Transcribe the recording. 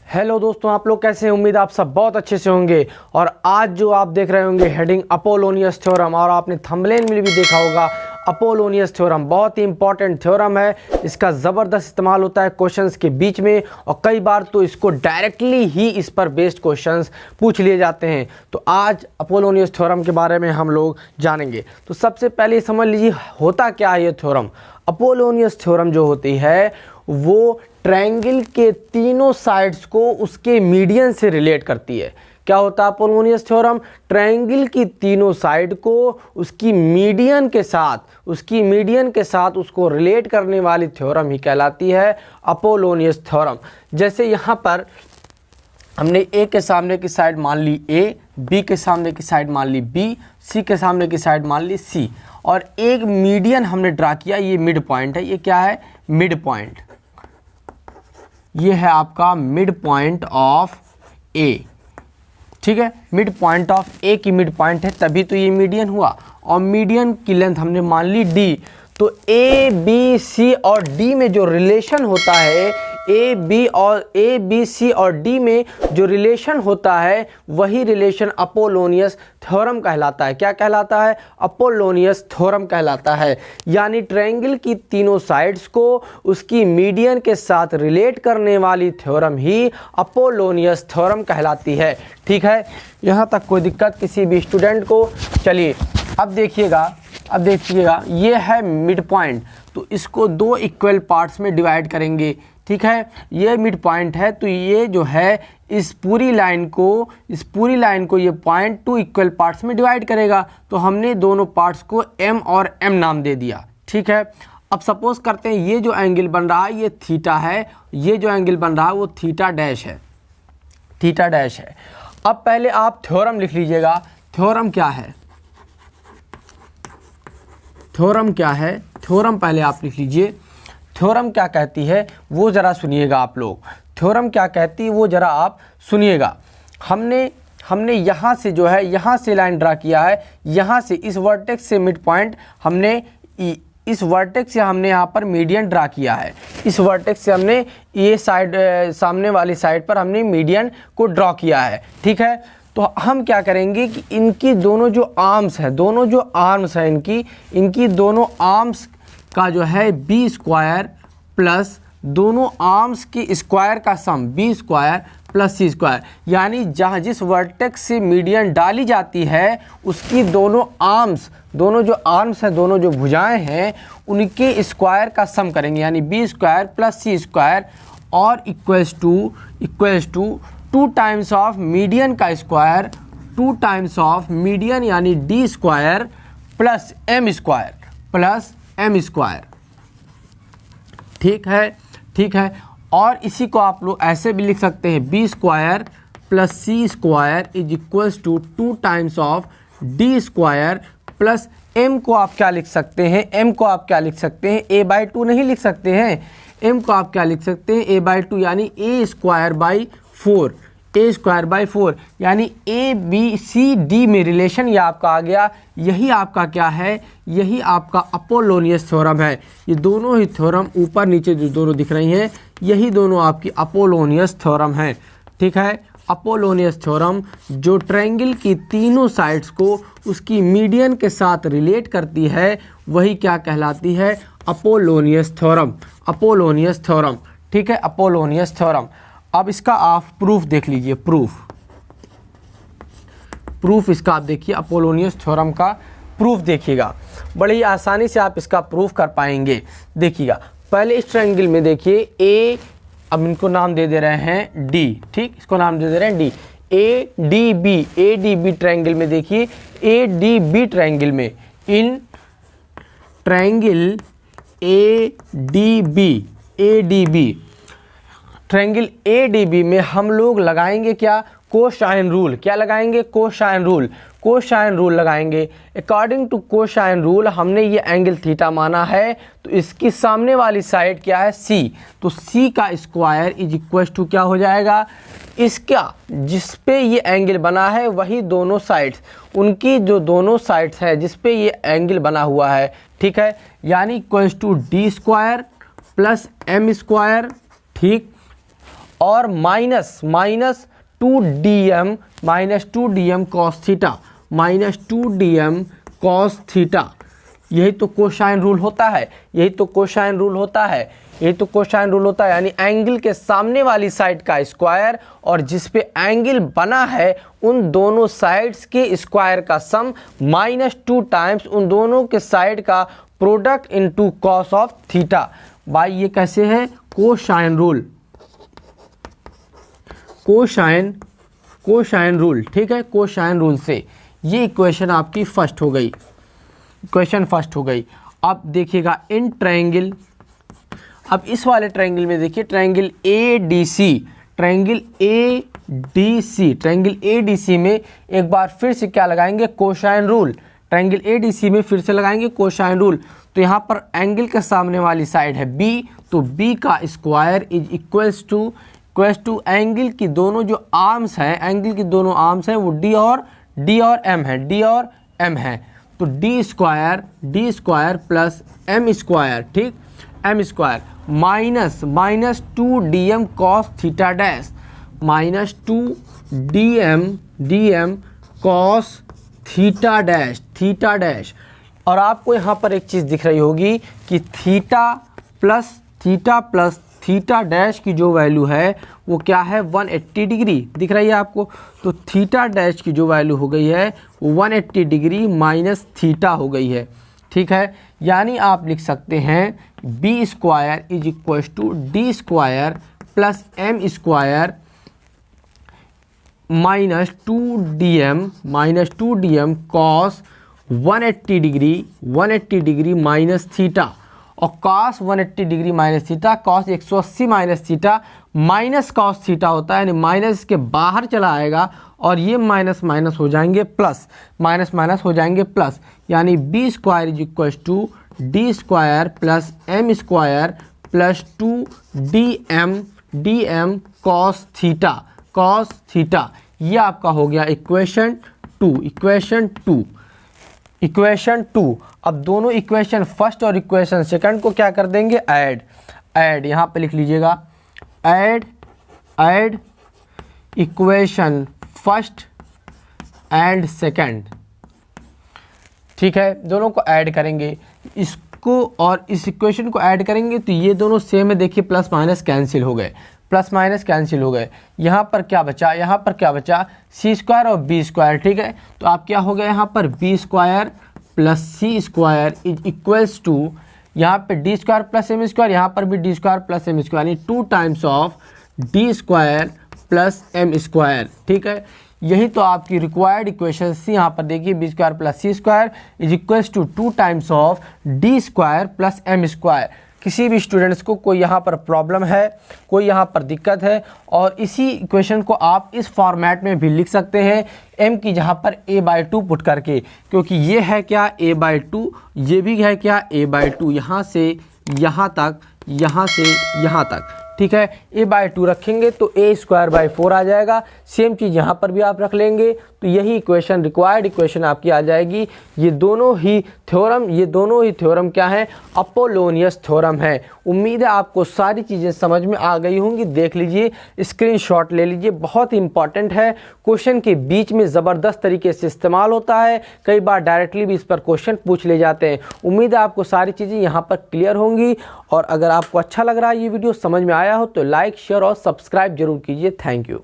Hello दोस्तों, आप लोग कैसे हैं? उम्मीद आप सब बहुत अच्छे से होंगे। और आज जो आप देख रहे होंगे हेडिंग अपोलोनियस थ्योरम, और आपने थंबनेल में भी देखा होगा अपोलोनियस थ्योरम बहुत ही इंपॉर्टेंट थ्योरम है। इसका ज़बरदस्त इस्तेमाल होता है क्वेश्चंस के बीच में, और कई बार तो इसको डायरेक्टली ही इस पर बेस्ड क्वेश्चंस पूछ लिए जाते हैं। तो आज अपोलोनियस थ्योरम के बारे में हम लोग जानेंगे। तो सबसे पहले समझ लीजिए होता क्या है ये थ्योरम। अपोलोनियस थ्योरम जो होती है वो ट्रायंगल के तीनों साइड्स को उसके मीडियन से रिलेट करती है। क्या होता है अपोलोनियस थ्योरम? ट्रायंगल की तीनों साइड को उसकी मीडियन के साथ उसको रिलेट करने वाली थ्योरम ही कहलाती है अपोलोनियस थ्योरम। जैसे यहाँ पर हमने ए के सामने की साइड मान ली ए, बी के सामने की साइड मान ली बी, सी के सामने की साइड मान ली सी, और एक मीडियन हमने ड्रा किया। ये मिड पॉइंट है। ये क्या है? Mid point. ये है आपका मिड पॉइंट ऑफ ए। ठीक है, मिड पॉइंट ऑफ ए की मिड पॉइंट है, तभी तो ये मीडियन हुआ। और मीडियन की लेंथ हमने मान ली डी। तो ए बी सी और डी में जो रिलेशन होता है, ए बी सी और डी में जो रिलेशन होता है, वही रिलेशन अपोलोनियस थ्योरम कहलाता है। क्या कहलाता है? अपोलोनियस थ्योरम कहलाता है। यानी ट्रायंगल की तीनों साइड्स को उसकी मीडियन के साथ रिलेट करने वाली थ्योरम ही अपोलोनियस थ्योरम कहलाती है। ठीक है, यहाँ तक कोई दिक्कत किसी भी स्टूडेंट को? चलिए अब देखिएगा ये है मिड पॉइंट, तो इसको दो इक्वल पार्ट्स में डिवाइड करेंगे। ठीक है, ये मिड पॉइंट है, तो ये जो है इस पूरी लाइन को ये पॉइंट टू इक्वल पार्ट्स में डिवाइड करेगा। तो हमने दोनों पार्ट्स को m और m नाम दे दिया। ठीक है, अब सपोज करते हैं ये जो एंगल बन रहा है ये थीटा है, ये जो एंगल बन रहा है वो थीटा डैश है। अब पहले आप थ्योरम लिख लीजिएगा। थ्योरम क्या है? थ्योरम पहले आप लिख लीजिए। थ्योरम क्या कहती है वो ज़रा सुनिएगा आप लोग। थ्योरम क्या कहती है वो ज़रा आप सुनिएगा। हमने यहाँ से जो है यहाँ से लाइन ड्रा किया है, यहाँ से इस वर्टेक्स से मिड पॉइंट इस वर्टेक्स से हमने यहाँ पर मीडियन ड्रा किया है। इस वर्टेक्स से हमने ये साइड सामने वाली साइड पर हमने मीडियन को ड्रॉ किया है। ठीक है, तो हम क्या करेंगे कि इनकी दोनों जो आर्म्स हैं इनकी दोनों आर्म्स का जो है बी स्क्वायर प्लस दोनों आर्म्स की स्क्वायर का सम B square plus C square, यानी जहाँ जिस वर्टेक्स से मीडियन डाली जाती है उसकी दोनों जो भुजाएं हैं उनके स्क्वायर का सम करेंगे, यानी B square plus C square, और equals to 2 times of median का स्क्वायर, 2 टाइम्स ऑफ मीडियन यानी D square plus M square. ठीक है, और इसी को आप लोग ऐसे भी लिख सकते हैं, B square plus C square is equals to 2 times of D square plus M को आप क्या लिख सकते हैं? a/2 नहीं लिख सकते हैं। m को आप क्या लिख सकते हैं? a/2, यानी a स्क्वायर बाई 4, यानी ए बी सी डी में रिलेशन ये आपका आ गया। यही आपका क्या है? यही आपका अपोलोनियस थ्योरम है। ये दोनों ही थ्योरम ऊपर नीचे जो दोनों दिख रही हैं, यही दोनों आपकी अपोलोनियस थ्योरम है। ठीक है, अपोलोनियस थ्योरम जो ट्रायंगल की तीनों साइड्स को उसकी मीडियन के साथ रिलेट करती है, वही क्या कहलाती है? Apollonius theorem. ठीक है, अपोलोनियस थ्योरम। अब इसका आप प्रूफ देख लीजिए। प्रूफ इसका आप देखिए, अपोलोनियस थ्योरम का प्रूफ देखिएगा। बड़ी आसानी से आप इसका प्रूफ कर पाएंगे। देखिएगा, पहले इस ट्रायंगल में देखिए ए, अब इनको नाम दे रहे हैं डी। ठीक, इसको नाम दे रहे हैं D. A D B triangle में देखिए, ए डी बी ट्रायंगल में, in triangle A D B triangle ADB में हम लोग लगाएंगे क्या? Cosine rule. क्या लगाएंगे? कोसाइन रूल लगाएंगे। अकॉर्डिंग टू कोसाइन रूल हमने ये एंगल थीटा माना है, तो इसकी सामने वाली साइड क्या है? C। तो C का स्क्वायर इज इक्वल टू क्या हो जाएगा? इसका जिस पे ये एंगल बना है वही दोनों साइड्स, उनकी जो दोनों साइड्स है जिस पे ये एंगल बना हुआ है। ठीक है, यानी equal to D square plus M square. ठीक, और minus 2dm cos theta, minus 2dm cos theta. यही तो कोसाइन रूल होता है, यही तो कोसाइन रूल होता है, यही तो कोसाइन रूल होता है। यानी एंगल के सामने वाली साइड का स्क्वायर और जिस पे एंगल बना है उन दोनों साइड्स के स्क्वायर का सम -2 टाइम्स उन दोनों के साइड का product into cos of theta. भाई ये कैसे है? कोसाइन रूल, कोसाइन रूल, ठीक है, कोसाइन रूल से। ये इक्वेशन आपकी फर्स्ट हो गई, इक्वेशन फर्स्ट हो गई। अब देखिएगा इन ट्रायंगल, अब इस वाले ट्रायंगल में देखिए ट्रायंगल ADC, ट्रायंगल ADC में एक बार फिर से क्या लगाएंगे? Cosine rule. ट्रायंगल ADC में फिर से लगाएंगे कोसाइन रूल। तो यहाँ पर एंगल के सामने वाली साइड है B, तो B का square is equals to angle की दोनों जो आर्म्स हैं, एंगल की दोनों आर्म्स हैं वो D और M है, तो D square plus M square, ठीक, M square minus 2dm cos theta dash, minus 2dm cos theta dash. और आपको यहाँ पर एक चीज़ दिख रही होगी कि थीटा प्लस थीटा डैश की जो वैल्यू है वो क्या है? 180 डिग्री दिख रही है आपको। तो थीटा डैश की जो वैल्यू हो गई है वो 180 डिग्री माइनस थीटा हो गई है, ठीक है। यानी आप लिख सकते हैं B square is equal to D square plus M square minus 2dm cos 180 degree minus theta. और cos 180 degree minus theta, cos 180 minus theta, minus cos theta होता है, यानी माइनस के बाहर चला आएगा और ये माइनस हो जाएंगे प्लस, माइनस हो जाएंगे प्लस। यानी B square is equal to D square plus M square plus 2dm cos theta. ये आपका हो गया इक्वेशन 2। अब दोनों इक्वेशन फर्स्ट और इक्वेशन सेकंड को क्या कर देंगे? ऐड यहाँ पे लिख लीजिएगा, add equation first and second, ठीक है। दोनों को ऐड करेंगे, इसको और इस इक्वेशन को ऐड करेंगे तो ये दोनों सेम है। देखिए प्लस माइनस कैंसिल हो गए, यहाँ पर क्या बचा? C स्क्वायर और B स्क्वायर, ठीक है। तो आप क्या हो गया यहाँ पर? B square plus C square is equals to, यहाँ पे D square plus M square, यहाँ पर भी D square plus M square, यानी 2 times of D square plus M square, ठीक है। यही तो आपकी रिक्वायर्ड इक्वेशन थी। यहाँ पर देखिए B square plus C square is equals to 2 times of D square plus M square. किसी भी स्टूडेंट्स को कोई यहाँ पर प्रॉब्लम है, कोई यहाँ पर दिक्कत है, और इसी इक्वेशन को आप इस फॉर्मेट में भी लिख सकते हैं, m की जहाँ पर a/2 पुट करके, क्योंकि ये है क्या? a/2, ये भी है क्या? a/2, यहाँ से यहाँ तक, यहाँ से यहाँ तक, ठीक है। a/2 रखेंगे तो a स्क्वायर बाई 4 आ जाएगा। सेम चीज़ यहाँ पर भी आप रख लेंगे तो यही इक्वेशन, रिक्वायर्ड इक्वेशन आपकी आ जाएगी। ये दोनों ही थ्योरम क्या है? अपोलोनियस थ्योरम है। उम्मीद है आपको सारी चीज़ें समझ में आ गई होंगी। देख लीजिए, स्क्रीनशॉट ले लीजिए, बहुत ही इंपॉर्टेंट है। क्वेश्चन के बीच में ज़बरदस्त तरीके से इस्तेमाल होता है, कई बार डायरेक्टली भी इस पर क्वेश्चन पूछ ले जाते हैं। उम्मीद है आपको सारी चीज़ें यहाँ पर क्लियर होंगी। और अगर आपको अच्छा लग रहा है, ये वीडियो समझ में आया हो तो लाइक, शेयर और सब्सक्राइब जरूर कीजिए। Thank you.